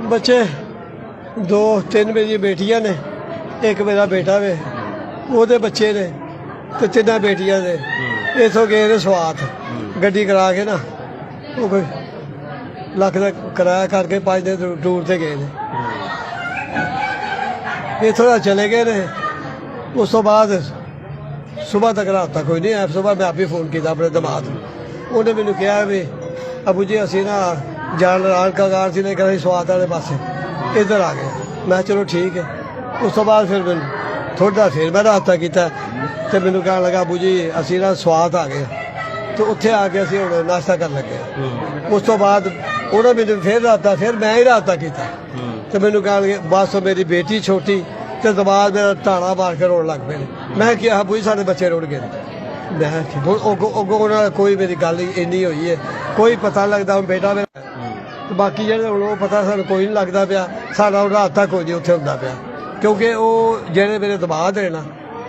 बच्चे दो तीन मेरी बेटियां ने, एक मेरा बेटा वे, ਉਹਦੇ ਬੱਚੇ ਨੇ ਤੇ ਤਿੰਨਾਂ ਬੇਟੀਆਂ ਦੇ। इतों गए ने स्वात गड्डी करा के ना, वो कोई लख का किराया करके 5 दिन टूर से गए ने। इतों दा चले गए ने। उस तो बाद सुबह तक रात तक कोई नहीं आया। सुबह मैं आप ही फोन किया अपने दमाद, उन्हें मैंने कहा भी अबू जी असी ना जान रानकागार से लेकर स्वात वाले पासे इधर आ गए। मैं चलो ठीक है। उस तो बाद फिर मैंने थोड़ा फिर मैं रास्ता किया तो मैंने कह लगा अबू जी असी ना स्वाद आ गए, तो उत्थे आके असी हुण नाश्ता कर लगे। उस तो बाद उन्होंने मैंने फिर रास्ता, फिर मैं ही रास्ता किया तो मैंने कह लगे बस मेरी बेटी छोटी तो दबाद मेरा ताना मार के रोन लग पे। मैं क्या अबू जी साढ़े बच्चे रुड़ गए। मैं उन्होंने कोई मेरी गल इन्नी हुई है, कोई पता लगता हूँ बेटा मेरा, बाकी जेह्ड़े हुण ओह पता सानूं कोई नहीं लगता पिया। साडा रास्ता कोई नहीं उत्थे हुंदा पिया, क्योंकि वो जेह्ड़े मेरे दमाद है ना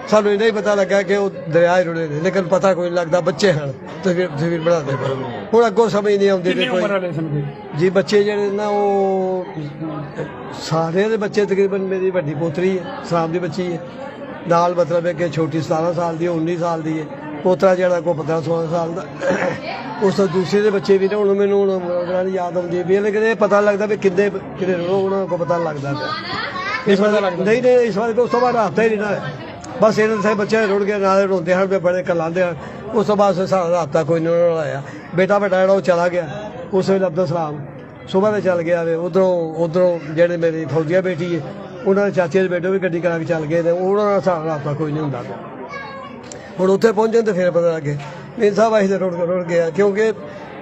सानू इन्ना ही पता लगा कि वो दरिया ही रुड़े ने, लेकिन पता कोई नहीं लगता। बच्चे हैं तस्वीर बनाते पे हूँ अगों समझ नहीं आती जी। बच्चे जेह्ड़े ना वो सारे दे बच्चे तकरीबन मेरी वड्डी पोतरी है सलाम की बच्ची है, नाल मतलब है कि छोटी 17 साल की 19 साल की है, पोतरा जेह्ड़ा को 15-16 साल का। उस तो दूसरे दे बच्चे भी ने। हुण मैनूं याद आउंदी है, लेकिन ये पता लगता भी किन्ने किन्ने उन्होंने को पता लगता इस बार नहीं इस बार उस तो बाद रास्ता ही नहीं ना। बस इन्हें बच्चे रुड़ गए, नाले रोंदे हैं बड़े कलांदे हैं। उस तो बाद सारा रास्ता कोई नहीं आया। बेटा बेटा जो चला गया उस वेले अब्दुल सलाम सुबह से चल गया वे। उधरों जेह्ड़े मेरी फौजिया बेटी है उन्होंने चाचे के बेटे भी गड्डी करा के चल गए, उन्होंने सारा रास्ता कोई नहीं होंदा। हुण उत्थे पहुंचे तो फिर पता लगे मेरे साहब असीं रुड़ गया, क्योंकि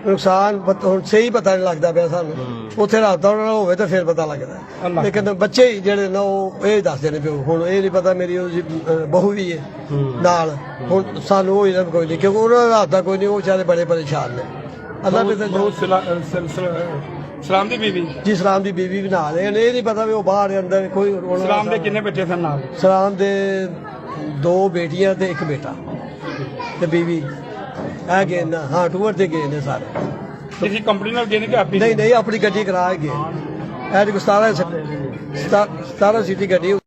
नुकसान हुण सही पता नहीं लगता पिया सानूं। उत्थे रास्ता उन्हां नाल होवे तो फिर पता लगदा, लेकिन बच्चे ही जेह्ड़े ना ओह इह दसदे ने पिओ। हुण इह नहीं पता मेरी बहू भी है नाल, हुण सानूं होई ना कोई नहीं, क्योंकि उन्हां दा रास्ता कोई नहीं। वो बेचारे बड़े परेशान ने। अल्लाह सलाम दी बीवी जी, सलाम दी बीवी भी नाल है। इह नहीं पता भी वो बाहर अंदर कोई। सलाम दे किन्ने बेटे सन नाल? सलाम दे 2 बेटियां ते 1 बेटा ते बीवी है गए ना। हाँ टूर से गए ने सारे। किसी कंपनी नाल गए ने कि आप? नहीं अपनी गड्डी करा के गए। 17 सीटी गड्डी।